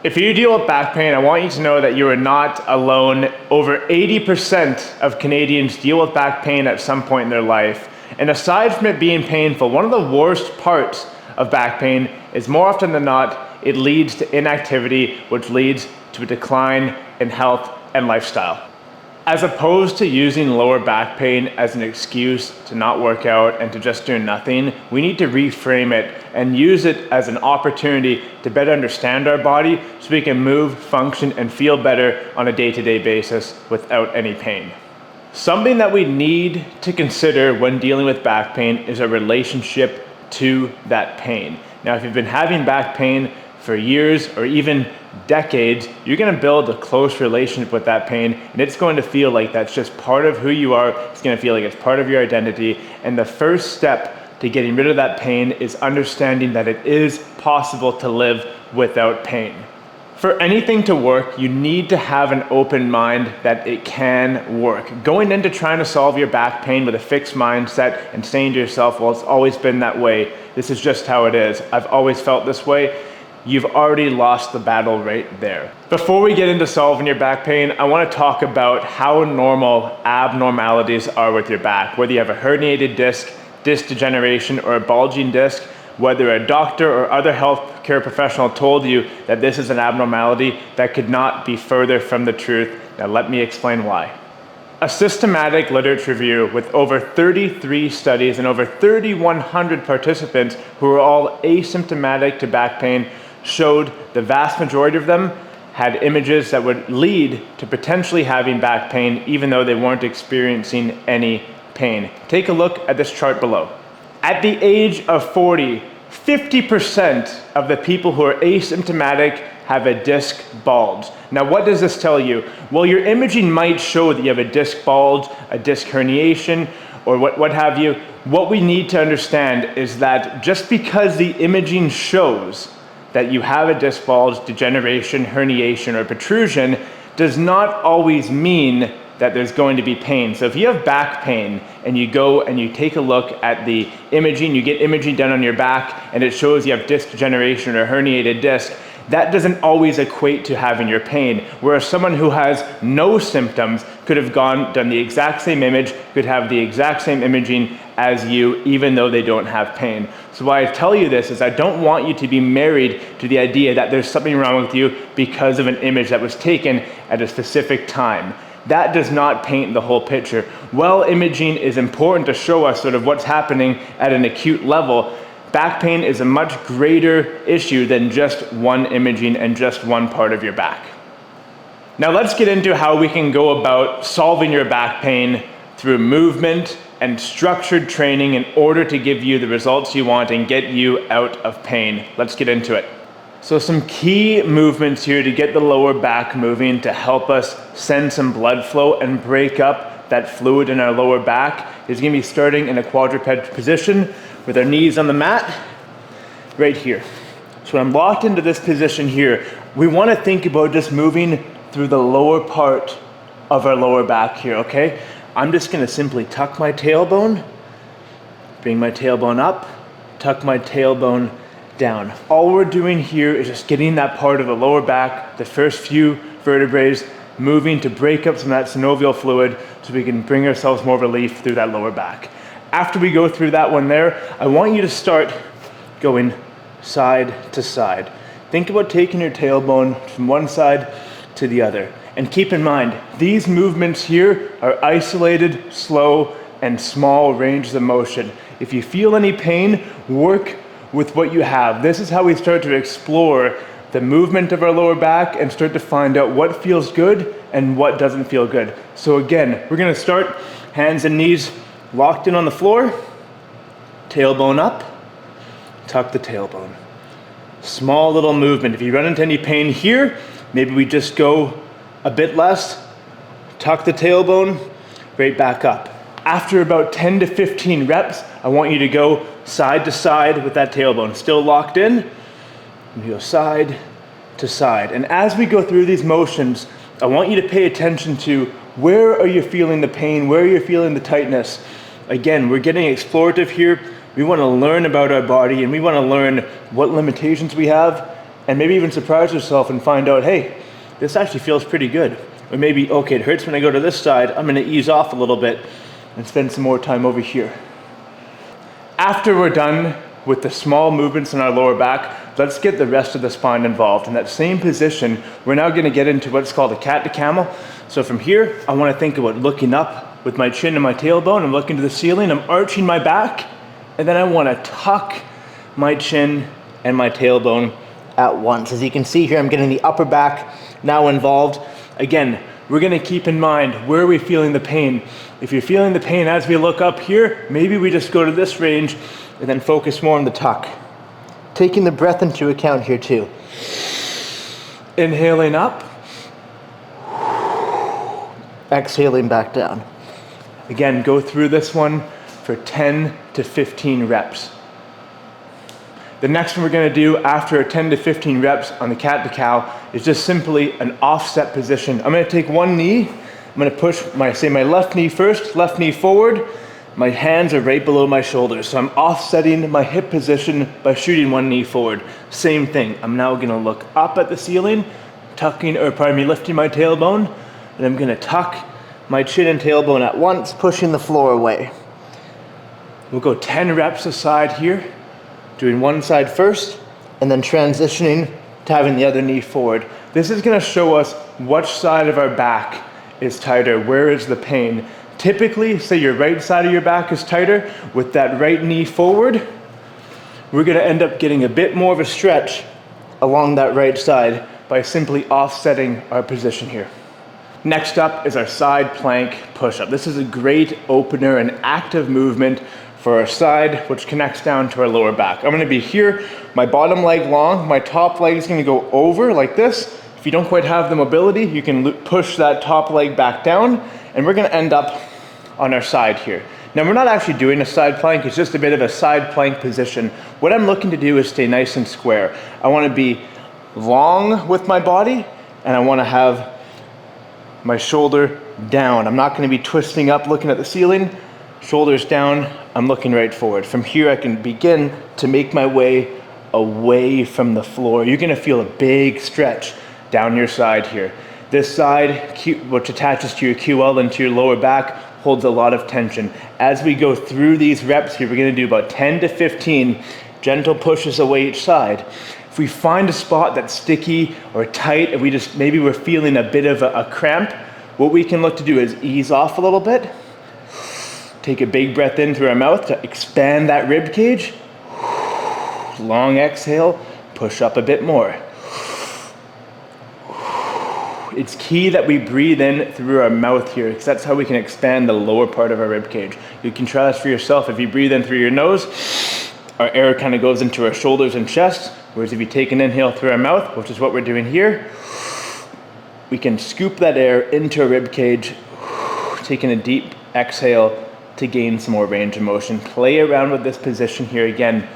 If you deal with back pain, I want you to know that you are not alone. Over 80% of Canadians deal with back pain at some point in their life. And aside from it being painful, one of the worst parts of back pain is more often than not, it leads to inactivity, which leads to a decline in health and lifestyle. As opposed to using lower back pain as an excuse to not work out and to just do nothing, we need to reframe it and use it as an opportunity to better understand our body so we can move, function, and feel better on a day-to-day basis without any pain. Something that we need to consider when dealing with back pain is a relationship to that pain. Now, if you've been having back pain for years or even decades, you're going to build a close relationship with that pain, and it's going to feel like that's just part of who you are. It's going to feel like it's part of your identity. And the first step to getting rid of that pain is understanding that it is possible to live without pain. For anything to work, you need to have an open mind that it can work. Going into trying to solve your back pain with a fixed mindset and saying to yourself, well, it's always been that way. This is just how it is. I've always felt this way. You've already lost the battle right there. Before we get into solving your back pain, I want to talk about how normal abnormalities are with your back. Whether you have a herniated disc, disc degeneration, or a bulging disc, whether a doctor or other healthcare professional told you that this is an abnormality, that could not be further from the truth. Now let me explain why. A systematic literature review with over 33 studies and over 3,100 participants who were all asymptomatic to back pain showed the vast majority of them had images that would lead to potentially having back pain even though they weren't experiencing any pain. Take a look at this chart below. At the age of 40, 50% of the people who are asymptomatic have a disc bulge. Now, what does this tell you? Well, your imaging might show that you have a disc bulge, a disc herniation, or what have you. What we need to understand is that just because the imaging shows that you have a disc bulge, degeneration, herniation, or protrusion does not always mean that there's going to be pain. So if you have back pain and you go and you take a look at the imaging, you get imaging done on your back and it shows you have disc degeneration or herniated disc, that doesn't always equate to having your pain. Whereas someone who has no symptoms could have done the exact same image, could have the exact same imaging as you, even though they don't have pain. So why I tell you this is I don't want you to be married to the idea that there's something wrong with you because of an image that was taken at a specific time. That does not paint the whole picture. Well, imaging is important to show us sort of what's happening at an acute level. Back pain is a much greater issue than just one imaging and just one part of your back. Now let's get into how we can go about solving your back pain through movement and structured training in order to give you the results you want and get you out of pain. Let's get into it. So some key movements here to get the lower back moving to help us send some blood flow and break up that fluid in our lower back is going to be starting in a quadruped position with our knees on the mat right here. So when I'm locked into this position here, we want to think about just moving through the lower part of our lower back here, okay? I'm just going to simply tuck my tailbone, bring my tailbone up, tuck my tailbone down. All we're doing here is just getting that part of the lower back, the first few vertebrae, moving to break up some of that synovial fluid so we can bring ourselves more relief through that lower back. After we go through that one there, I want you to start going side to side. Think about taking your tailbone from one side to the other. And keep in mind, these movements here are isolated, slow, and small ranges of motion. If you feel any pain, work with what you have. This is how we start to explore the movement of our lower back and start to find out what feels good and what doesn't feel good. So again, we're gonna start hands and knees locked in on the floor, tailbone up, tuck the tailbone. Small little movement. If you run into any pain here, maybe we just go a bit less, tuck the tailbone, right back up. After about 10 to 15 reps, I want you to go side to side with that tailbone. Still locked in, and you go side to side. And as we go through these motions, I want you to pay attention to where are you feeling the pain, where are you feeling the tightness. Again, we're getting explorative here. We want to learn about our body and we want to learn what limitations we have and maybe even surprise yourself and find out, hey, this actually feels pretty good. Or maybe, okay, it hurts when I go to this side, I'm gonna ease off a little bit and spend some more time over here. After we're done with the small movements in our lower back, let's get the rest of the spine involved. In that same position, we're now gonna get into what's called a cat to camel. So from here, I wanna think about looking up with my chin and my tailbone. I'm looking to the ceiling, I'm arching my back, and then I wanna tuck my chin and my tailbone at once. As you can see here, I'm getting the upper back now involved. Again, we're gonna keep in mind, where are we feeling the pain? If you're feeling the pain as we look up here, maybe we just go to this range and then focus more on the tuck. Taking the breath into account here too. Inhaling up. Exhaling back down. Again, go through this one for 10 to 15 reps. The next one we're gonna do after 10 to 15 reps on the cat to cow is just simply an offset position. I'm gonna take one knee, I'm gonna push my left knee first, left knee forward. My hands are right below my shoulders. So I'm offsetting my hip position by shooting one knee forward. Same thing, I'm now gonna look up at the ceiling, lifting my tailbone, and I'm gonna tuck my chin and tailbone at once, pushing the floor away. We'll go 10 reps aside here, doing one side first, and then transitioning to having the other knee forward. This is gonna show us which side of our back is tighter, where is the pain. Typically, say your right side of your back is tighter, with that right knee forward, we're gonna end up getting a bit more of a stretch along that right side by simply offsetting our position here. Next up is our side plank push-up. This is a great opener and active movement for our side, which connects down to our lower back. I'm gonna be here, my bottom leg long, my top leg is gonna go over like this. If you don't quite have the mobility, you can push that top leg back down, and we're gonna end up on our side here. Now we're not actually doing a side plank, it's just a bit of a side plank position. What I'm looking to do is stay nice and square. I wanna be long with my body, and I wanna have my shoulder down. I'm not gonna be twisting up looking at the ceiling. Shoulders down, I'm looking right forward. From here, I can begin to make my way away from the floor. You're gonna feel a big stretch down your side here. This side, which attaches to your QL and to your lower back, holds a lot of tension. As we go through these reps here, we're gonna do about 10 to 15 gentle pushes away each side. If we find a spot that's sticky or tight, and maybe we're feeling a bit of a cramp, what we can look to do is ease off a little bit. Take a big breath in through our mouth to expand that rib cage. Long exhale, push up a bit more. It's key that we breathe in through our mouth here, because that's how we can expand the lower part of our rib cage. You can try this for yourself. If you breathe in through your nose, our air kind of goes into our shoulders and chest, whereas if you take an inhale through our mouth, which is what we're doing here, we can scoop that air into our rib cage, taking a deep exhale to gain some more range of motion. Play around with this position here again.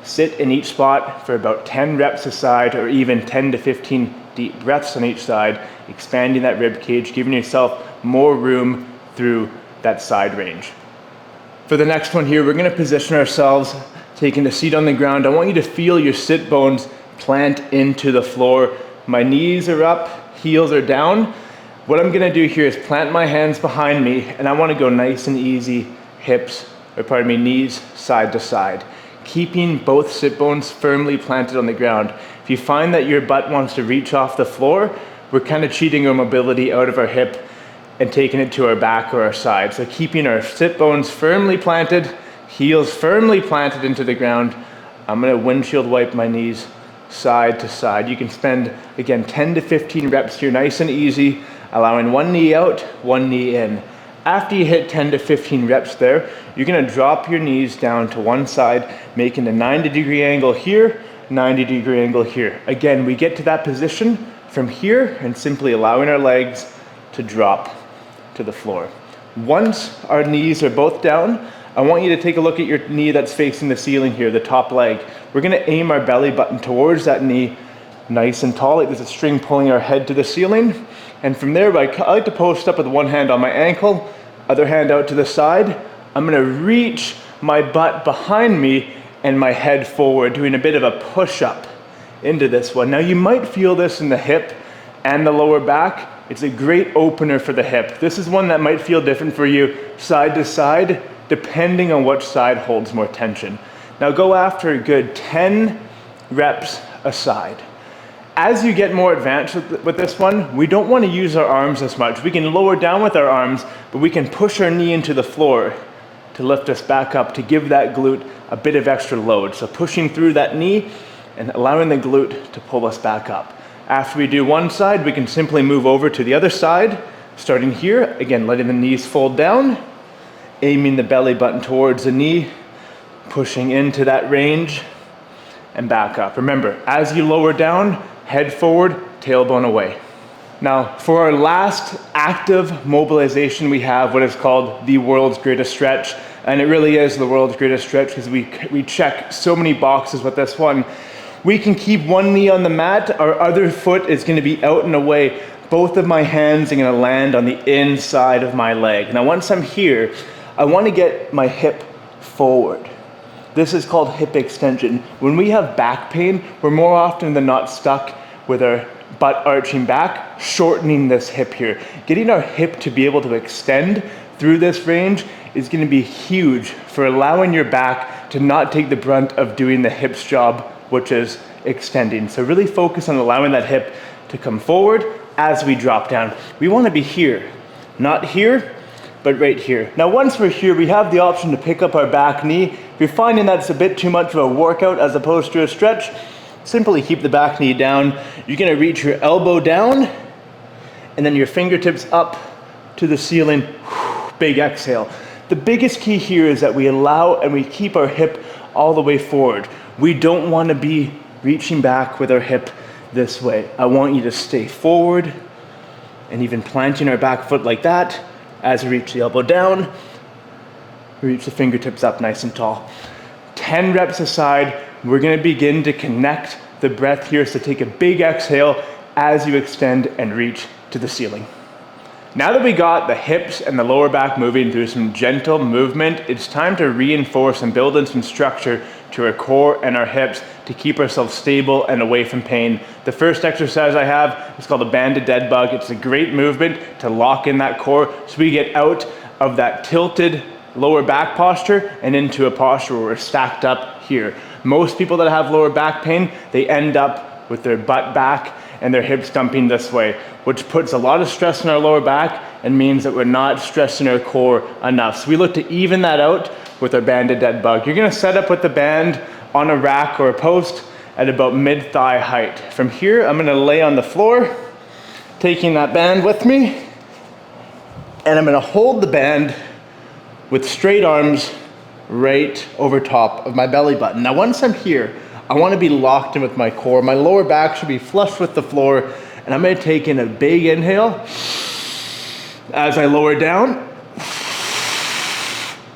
Sit in each spot for about 10 reps a side, or even 10 to 15 deep breaths on each side, expanding that rib cage, giving yourself more room through that side range. For the next one here, we're gonna position ourselves, taking a seat on the ground. I want you to feel your sit bones plant into the floor. My knees are up, heels are down. What I'm gonna do here is plant my hands behind me, and I wanna go nice and easy, knees side to side, keeping both sit bones firmly planted on the ground. If you find that your butt wants to reach off the floor, we're kind of cheating our mobility out of our hip and taking it to our back or our side. So keeping our sit bones firmly planted, heels firmly planted into the ground. I'm gonna windshield wipe my knees side to side. You can spend, again, 10 to 15 reps here, nice and easy, allowing one knee out, one knee in. After you hit 10 to 15 reps there, you're gonna drop your knees down to one side, making a 90-degree angle here, 90-degree angle here. Again, we get to that position from here and simply allowing our legs to drop to the floor. Once our knees are both down, I want you to take a look at your knee that's facing the ceiling here, the top leg. We're gonna aim our belly button towards that knee, nice and tall, like there's a string pulling our head to the ceiling. And from there, I like to post up with one hand on my ankle, other hand out to the side. I'm gonna reach my butt behind me and my head forward, doing a bit of a push-up. into this one. Now you might feel this in the hip and the lower back. It's a great opener for the hip. This is one that might feel different for you side to side, depending on which side holds more tension. Now go after a good 10 reps a side. As you get more advanced with this one, we don't want to use our arms as much. We can lower down with our arms, but we can push our knee into the floor to lift us back up, to give that glute a bit of extra load. So pushing through that knee and allowing the glute to pull us back up. After we do one side, we can simply move over to the other side, starting here, again, letting the knees fold down, aiming the belly button towards the knee, pushing into that range, and back up. Remember, as you lower down, head forward, tailbone away. Now, for our last active mobilization, we have what is called the world's greatest stretch. And it really is the world's greatest stretch because we check so many boxes with this one. We can keep one knee on the mat, our other foot is gonna be out and away. Both of my hands are gonna land on the inside of my leg. Now, once I'm here, I wanna get my hip forward. This is called hip extension. When we have back pain, we're more often than not stuck with our butt arching back, shortening this hip here. Getting our hip to be able to extend through this range is gonna be huge for allowing your back to not take the brunt of doing the hip's job, which is extending. So really focus on allowing that hip to come forward as we drop down. We wanna be here, not here, but right here. Now, once we're here, we have the option to pick up our back knee. If you're finding that's a bit too much of a workout as opposed to a stretch, simply keep the back knee down. You're gonna reach your elbow down and then your fingertips up to the ceiling. Big exhale. The biggest key here is that we allow and we keep our hip all the way forward. We don't wanna be reaching back with our hip this way. I want you to stay forward and even planting our back foot like that. As we reach the elbow down, we reach the fingertips up nice and tall. 10 reps aside, we're gonna begin to connect the breath here. So take a big exhale as you extend and reach to the ceiling. Now that we got the hips and the lower back moving through some gentle movement, it's time to reinforce and build in some structure to our core and our hips to keep ourselves stable and away from pain. The first exercise I have is called a banded dead bug. It's a great movement to lock in that core so we get out of that tilted lower back posture and into a posture where we're stacked up here. Most people that have lower back pain, they end up with their butt back and their hips dumping this way, which puts a lot of stress on our lower back and means that we're not stressing our core enough. So we look to even that out with our banded dead bug. You're gonna set up with the band on a rack or a post at about mid-thigh height. From here, I'm gonna lay on the floor, taking that band with me, and I'm gonna hold the band with straight arms right over top of my belly button. Now, once I'm here, I wanna be locked in with my core. My lower back should be flush with the floor, and I'm gonna take in a big inhale as I lower down,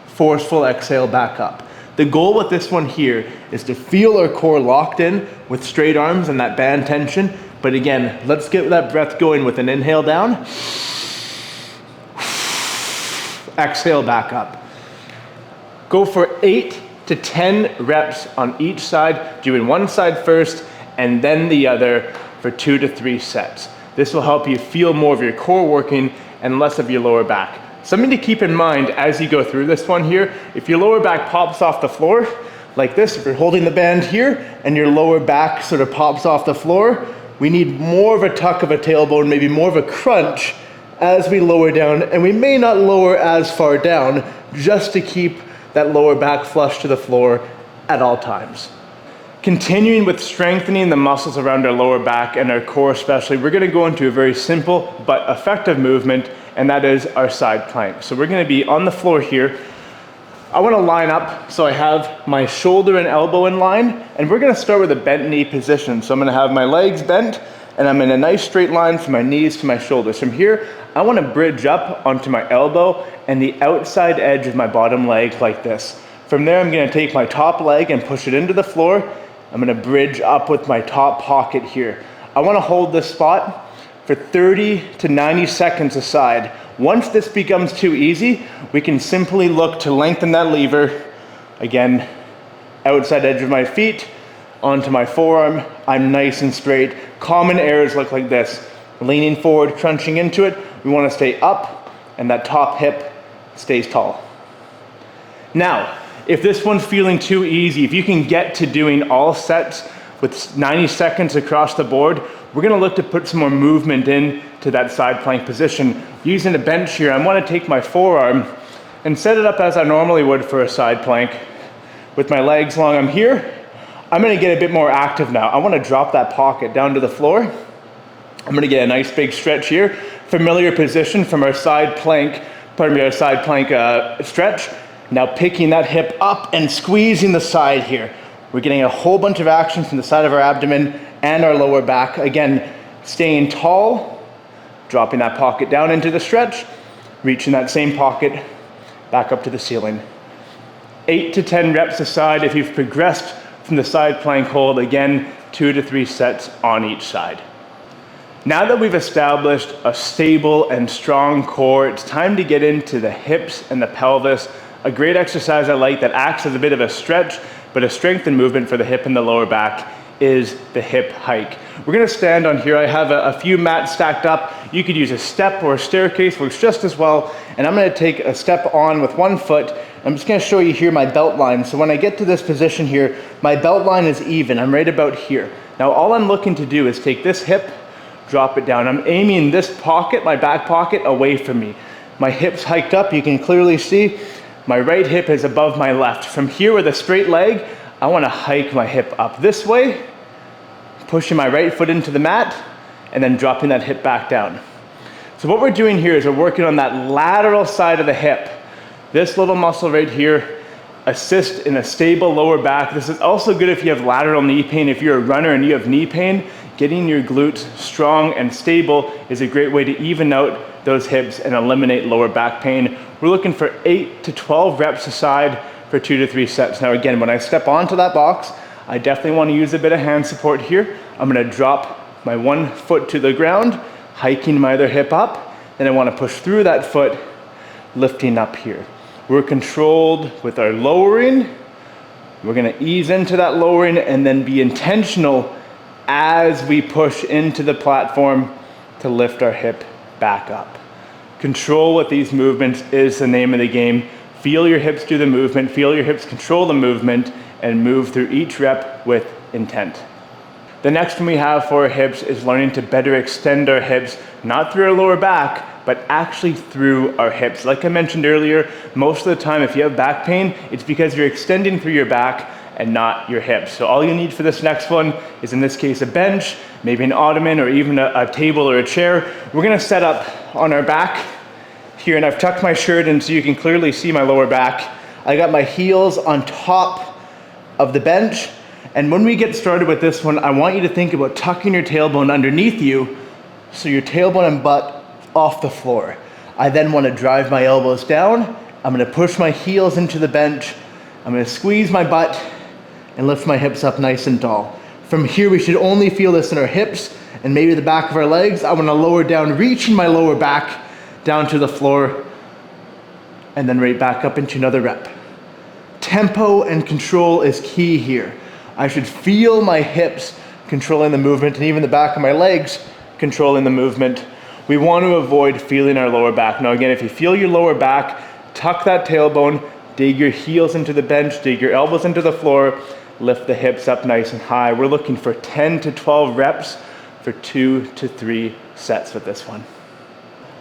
forceful exhale back up. The goal with this one here is to feel our core locked in with straight arms and that band tension. But again, let's get that breath going with an inhale down, exhale back up. Go for 8 to 10 reps on each side, doing one side first and then the other for 2 to 3 sets. This will help you feel more of your core working and less of your lower back. Something to keep in mind as you go through this one here, if your lower back pops off the floor like this, if you're holding the band here and your lower back sort of pops off the floor, we need more of a tuck of a tailbone, maybe more of a crunch as we lower down, and we may not lower as far down just to keep that lower back flush to the floor at all times. Continuing with strengthening the muscles around our lower back and our core especially, we're gonna go into a very simple but effective movement, and that is our side plank. So we're gonna be on the floor here. I wanna line up so I have my shoulder and elbow in line, and we're gonna start with a bent knee position. So I'm gonna have my legs bent, and I'm in a nice straight line from my knees to my shoulders. From here, I wanna bridge up onto my elbow and the outside edge of my bottom leg like this. From there, I'm gonna take my top leg and push it into the floor. I'm gonna bridge up with my top pocket here. I wanna hold this spot for 30 to 90 seconds aside. Once this becomes too easy, we can simply look to lengthen that lever. Again, outside edge of my feet, onto my forearm, I'm nice and straight. Common errors look like this. Leaning forward, crunching into it. We want to stay up and that top hip stays tall. Now, if this one's feeling too easy, if you can get to doing all sets with 90 seconds across the board, we're gonna look to put some more movement in to that side plank position. Using a bench here, I wanna take my forearm and set it up as I normally would for a side plank. With my legs long, I'm here. I'm gonna get a bit more active now. I wanna drop that pocket down to the floor. I'm gonna get a nice big stretch here. Familiar position from our side plank, stretch. Now picking that hip up and squeezing the side here. We're getting a whole bunch of action from the side of our abdomen and our lower back. Again, staying tall, dropping that pocket down into the stretch, reaching that same pocket back up to the ceiling. 8 to 10 reps a side. If you've progressed from the side plank hold, again, 2 to 3 sets on each side. Now that we've established a stable and strong core, it's time to get into the hips and the pelvis. A great exercise I like that acts as a bit of a stretch, but a strength and movement for the hip and the lower back is the hip hike. We're gonna stand on here. I have a few mats stacked up. You could use a step or a staircase, works just as well. And I'm gonna take a step on with one foot. I'm just gonna show you here my belt line. So when I get to this position here, my belt line is even. I'm right about here. Now all I'm looking to do is take this hip, drop it down. I'm aiming this pocket, my back pocket, away from me. My hip's hiked up, you can clearly see. My right hip is above my left. From here with a straight leg, I wanna hike my hip up this way, pushing my right foot into the mat, and then dropping that hip back down. So what we're doing here is we're working on that lateral side of the hip. This little muscle right here assists in a stable lower back. This is also good if you have lateral knee pain. If you're a runner and you have knee pain, getting your glutes strong and stable is a great way to even out those hips and eliminate lower back pain. We're looking for 8 to 12 reps a side for 2 to 3 sets. Now again, when I step onto that box, I definitely want to use a bit of hand support here. I'm going to drop my one foot to the ground, hiking my other hip up. Then I want to push through that foot, lifting up here. We're controlled with our lowering. We're going to ease into that lowering and then be intentional as we push into the platform to lift our hip back up. Control with these movements is the name of the game. Feel your hips do the movement, feel your hips control the movement, and move through each rep with intent. The next one we have for our hips is learning to better extend our hips, not through our lower back, but actually through our hips. Like I mentioned earlier, most of the time if you have back pain, it's because you're extending through your back and not your hips. So all you need for this next one is, in this case, a bench, maybe an ottoman, or even a table or a chair. We're gonna set up on our back here, and I've tucked my shirt in so you can clearly see my lower back. I got my heels on top of the bench, and when we get started with this one, I want you to think about tucking your tailbone underneath you so your tailbone and butt off the floor. I then want to drive my elbows down. I'm going to push my heels into the bench. I'm going to squeeze my butt and lift my hips up nice and tall. From here, we should only feel this in our hips and maybe the back of our legs. I want to lower down, reaching my lower back down to the floor, and then right back up into another rep. Tempo and control is key here. I should feel my hips controlling the movement and even the back of my legs controlling the movement. We want to avoid feeling our lower back. Now again, if you feel your lower back, tuck that tailbone, dig your heels into the bench, dig your elbows into the floor, lift the hips up nice and high. We're looking for 10 to 12 reps for 2 to 3 sets with this one.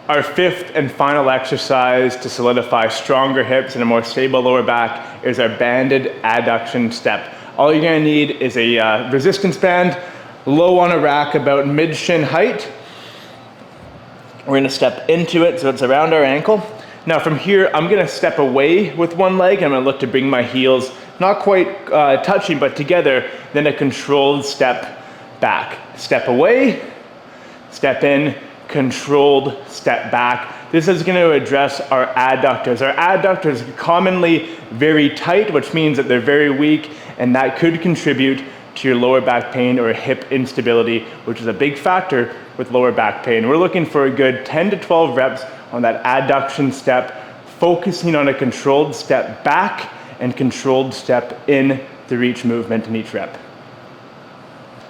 Our fifth and final exercise to solidify stronger hips and a more stable lower back is our banded adduction step. All you're gonna need is a resistance band, low on a rack about mid-shin height. We're gonna step into it so it's around our ankle. Now from here, I'm gonna step away with one leg. I'm gonna look to bring my heels, not quite touching, but together, then a controlled step back. Step away, step in, controlled step back. This is going to address our adductors. Our adductors are commonly very tight, which means that they're very weak, and that could contribute to your lower back pain or hip instability, which is a big factor with lower back pain. We're looking for a good 10 to 12 reps on that adduction step, focusing on a controlled step back and controlled step in through each movement in each rep.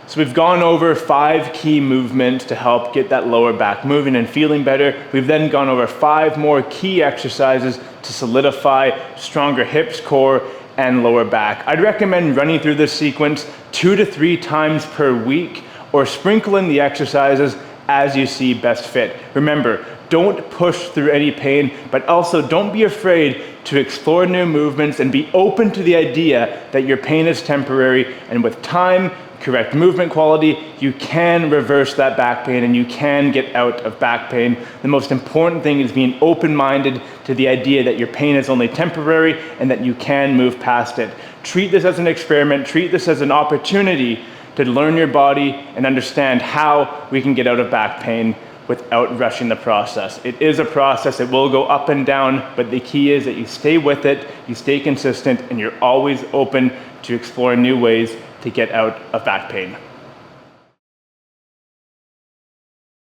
So we've gone over 5 key movements to help get that lower back moving and feeling better. We've then gone over 5 more key exercises to solidify stronger hips, core, and lower back. I'd recommend running through this sequence 2 to 3 times per week, or sprinkle in the exercises as you see best fit. Remember, don't push through any pain, but also don't be afraid to explore new movements and be open to the idea that your pain is temporary, and with time, correct movement quality, you can reverse that back pain and you can get out of back pain. The most important thing is being open-minded to the idea that your pain is only temporary and that you can move past it. Treat this as an experiment, treat this as an opportunity to learn your body and understand how we can get out of back pain without rushing the process. It is a process, it will go up and down, but the key is that you stay with it, you stay consistent, and you're always open to exploring new ways to get out of back pain.